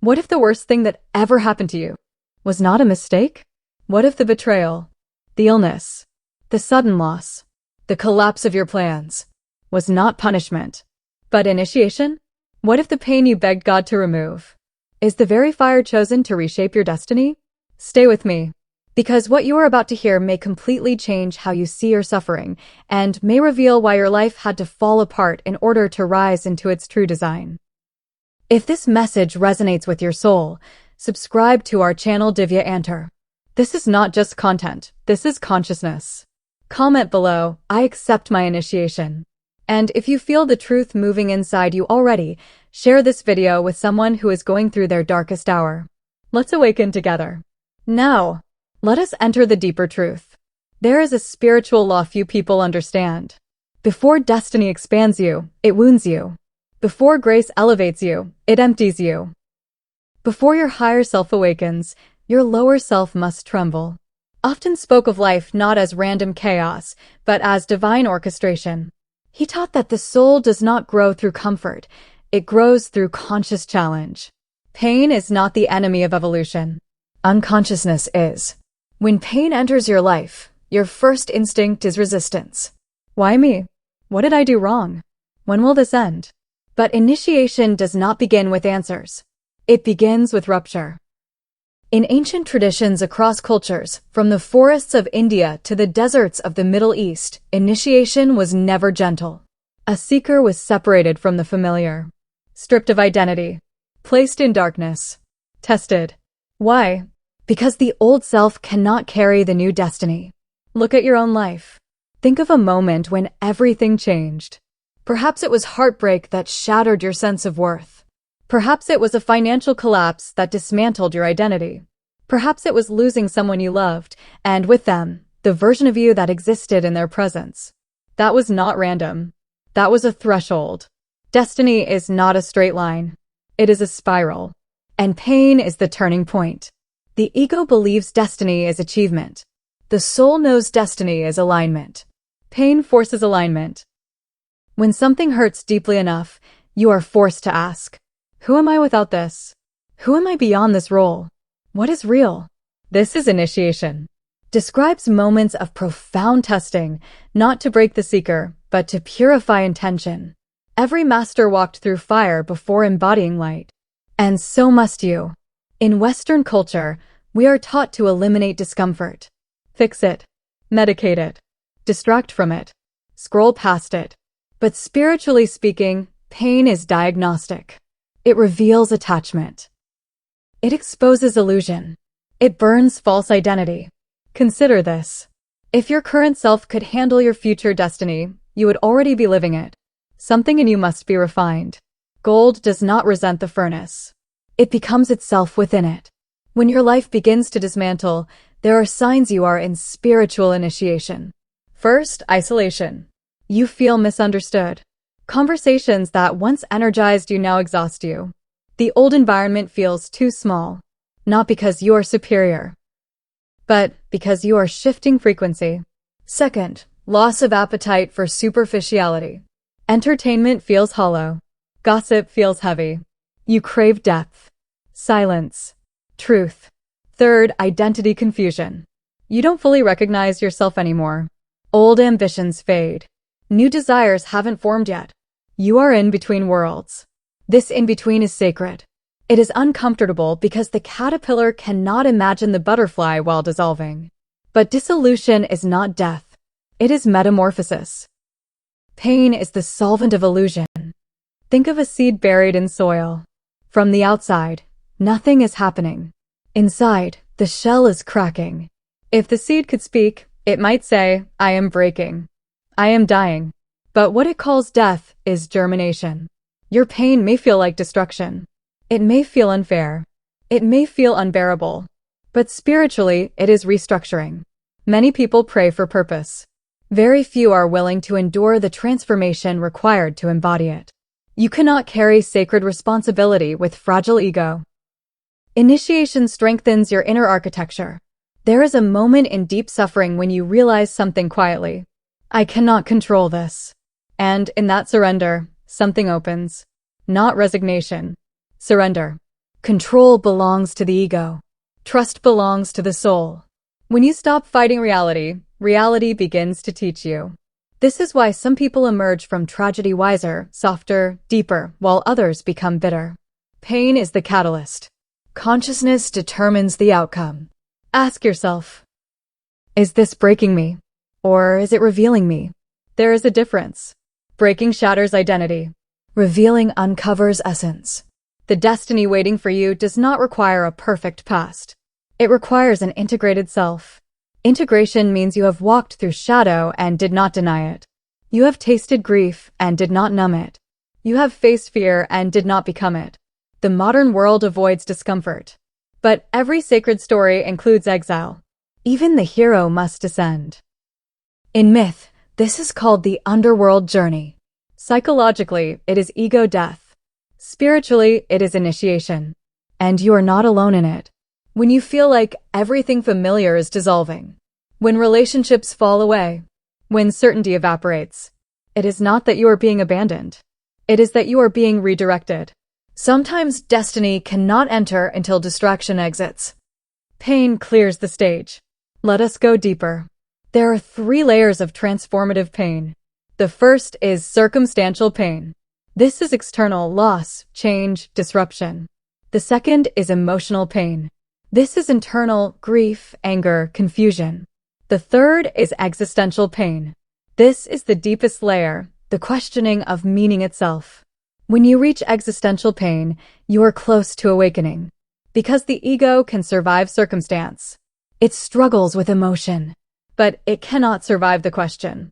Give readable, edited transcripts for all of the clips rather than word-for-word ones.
What if the worst thing that ever happened to you was not a mistake? What if the betrayal, the illness, the sudden loss, the collapse of your plans was not punishment, but initiation? What if the pain you begged God to remove is the very fire chosen to reshape your destiny? Stay with me, because what you are about to hear may completely change how you see your suffering and may reveal why your life had to fall apart in order to rise into its true design. If this message resonates with your soul, subscribe to our channel Divya Antar. This is not just content, this is consciousness. Comment below, I accept my initiation. And if you feel the truth moving inside you already, share this video with someone who is going through their darkest hour. Let's awaken together. Now, let us enter the deeper truth. There is a spiritual law few people understand. Before destiny expands you, it wounds you. Before grace elevates you, it empties you. Before your higher self awakens, your lower self must tremble. Often spoke of life not as random chaos, but as divine orchestration. He taught that the soul does not grow through comfort, it grows through conscious challenge. Pain is not the enemy of evolution. Unconsciousness is. When pain enters your life, your first instinct is resistance. Why me? What did I do wrong? When will this end? But initiation does not begin with answers. It begins with rupture. In ancient traditions across cultures, from the forests of India to the deserts of the Middle East, initiation was never gentle. A seeker was separated from the familiar, stripped of identity, placed in darkness, tested. Why? Because the old self cannot carry the new destiny. Look at your own life. Think of a moment when everything changed. Perhaps it was heartbreak that shattered your sense of worth. Perhaps it was a financial collapse that dismantled your identity. Perhaps it was losing someone you loved, and with them, the version of you that existed in their presence. That was not random. That was a threshold. Destiny is not a straight line. It is a spiral. And pain is the turning point. The ego believes destiny is achievement. The soul knows destiny is alignment. Pain forces alignment. When something hurts deeply enough, you are forced to ask, who am I without this? Who am I beyond this role? What is real? This is initiation. Describes moments of profound testing, not to break the seeker, but to purify intention. Every master walked through fire before embodying light. And so must you. In Western culture, we are taught to eliminate discomfort. Fix it. Medicate it. Distract from it. Scroll past it. But spiritually speaking, pain is diagnostic. It reveals attachment. It exposes illusion. It burns false identity. Consider this. If your current self could handle your future destiny, you would already be living it. Something in you must be refined. Gold does not resent the furnace. It becomes itself within it. When your life begins to dismantle, there are signs you are in spiritual initiation. First, isolation. You feel misunderstood. Conversations that once energized you now exhaust you. The old environment feels too small, not because you are superior, but because you are shifting frequency. Second, loss of appetite for superficiality. Entertainment feels hollow. Gossip feels heavy. You crave depth, silence, truth. Third, identity confusion. You don't fully recognize yourself anymore. Old ambitions fade. New desires haven't formed yet. You are in between worlds. This in-between is sacred. It is uncomfortable because the caterpillar cannot imagine the butterfly while dissolving. But dissolution is not death. It is metamorphosis. Pain is the solvent of illusion. Think of a seed buried in soil. From the outside, nothing is happening. Inside, the shell is cracking. If the seed could speak, it might say, I am breaking. I am dying. But what it calls death is germination. Your pain may feel like destruction. It may feel unfair. It may feel unbearable. But spiritually, it is restructuring. Many people pray for purpose. Very few are willing to endure the transformation required to embody it. You cannot carry sacred responsibility with fragile ego. Initiation strengthens your inner architecture. There is a moment in deep suffering when you realize something quietly. I cannot control this. And in that surrender, something opens. Not resignation. Surrender. Control belongs to the ego. Trust belongs to the soul. When you stop fighting reality, reality begins to teach you. This is why some people emerge from tragedy wiser, softer, deeper, while others become bitter. Pain is the catalyst. Consciousness determines the outcome. Ask yourself, is this breaking me? Or is it revealing me? There is a difference. Breaking shatters identity. Revealing uncovers essence. The destiny waiting for you does not require a perfect past. It requires an integrated self. Integration means you have walked through shadow and did not deny it. You have tasted grief and did not numb it. You have faced fear and did not become it. The modern world avoids discomfort. But every sacred story includes exile. Even the hero must descend. In myth, this is called the underworld journey. Psychologically, it is ego death. Spiritually, it is initiation. And you are not alone in it. When you feel like everything familiar is dissolving, when relationships fall away, when certainty evaporates, it is not that you are being abandoned. It is that you are being redirected. Sometimes destiny cannot enter until distraction exits. Pain clears the stage. Let us go deeper. There are 3 layers of transformative pain. The first is circumstantial pain. This is external loss, change, disruption. The second is emotional pain. This is internal grief, anger, confusion. The third is existential pain. This is the deepest layer, the questioning of meaning itself. When you reach existential pain, you are close to awakening. Because the ego can survive circumstance. It struggles with emotion, but it cannot survive the question.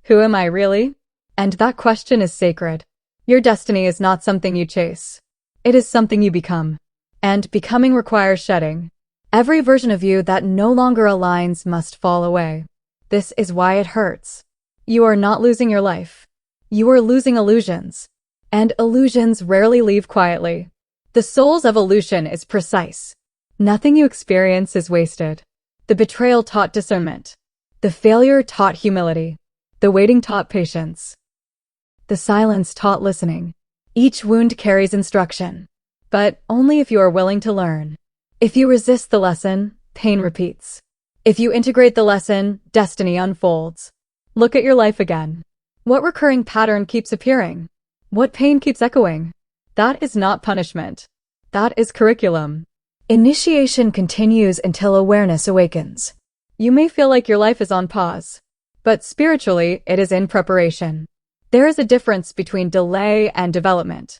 Who am I really? And that question is sacred. Your destiny is not something you chase. It is something you become. And becoming requires shedding. Every version of you that no longer aligns must fall away. This is why it hurts. You are not losing your life. You are losing illusions. And illusions rarely leave quietly. The soul's evolution is precise. Nothing you experience is wasted. The betrayal taught discernment. The failure taught humility. The waiting taught patience. The silence taught listening. Each wound carries instruction. But only if you are willing to learn. If you resist the lesson, pain repeats. If you integrate the lesson, destiny unfolds. Look at your life again. What recurring pattern keeps appearing? What pain keeps echoing? That is not punishment. That is curriculum. Initiation continues until awareness awakens. You may feel like your life is on pause, but spiritually, it is in preparation. There is a difference between delay and development.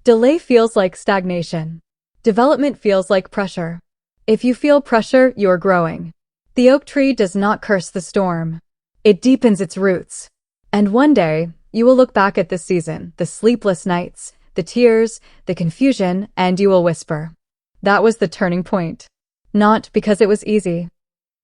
Delay feels like stagnation. Development feels like pressure. If you feel pressure, you are growing. The oak tree does not curse the storm. It deepens its roots. And one day, you will look back at this season, the sleepless nights, the tears, the confusion, and you will whisper, that was the turning point. Not because it was easy,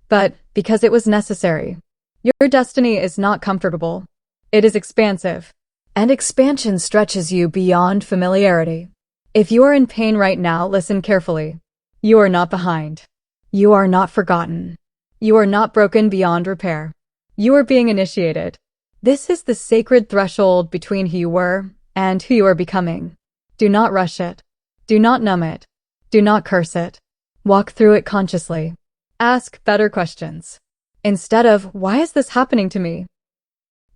but because it was necessary. Your destiny is not comfortable. It is expansive. And expansion stretches you beyond familiarity. If you are in pain right now, listen carefully. You are not behind. You are not forgotten. You are not broken beyond repair. You are being initiated. This is the sacred threshold between who you were and who you are becoming. Do not rush it. Do not numb it. Do not curse it. Walk through it consciously. Ask better questions. Instead of, why is this happening to me?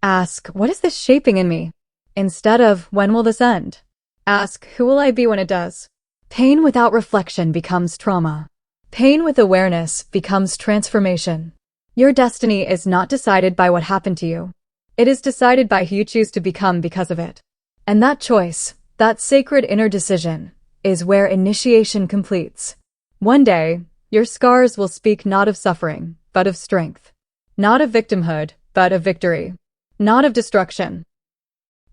Ask, what is this shaping in me? Instead of, when will this end? Ask, who will I be when it does? Pain without reflection becomes trauma. Pain with awareness becomes transformation. Your destiny is not decided by what happened to you. It is decided by who you choose to become because of it. And that choice, that sacred inner decision, is where initiation completes. One day, your scars will speak not of suffering, but of strength. Not of victimhood, but of victory. Not of destruction,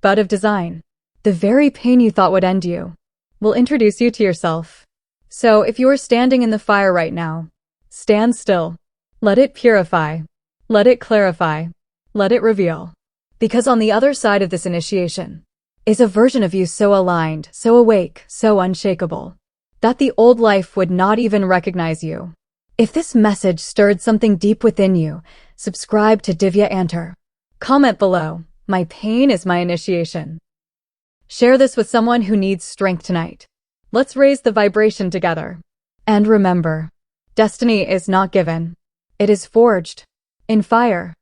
but of design. The very pain you thought would end you will introduce you to yourself. So if you are standing in the fire right now, stand still. Let it purify. Let it clarify. Let it reveal. Because on the other side of this initiation is a version of you so aligned, so awake, so unshakable, that the old life would not even recognize you. If this message stirred something deep within you, subscribe to Divya Antar. Comment below, my pain is my initiation. Share this with someone who needs strength tonight. Let's raise the vibration together. And remember, destiny is not given. It is forged in fire.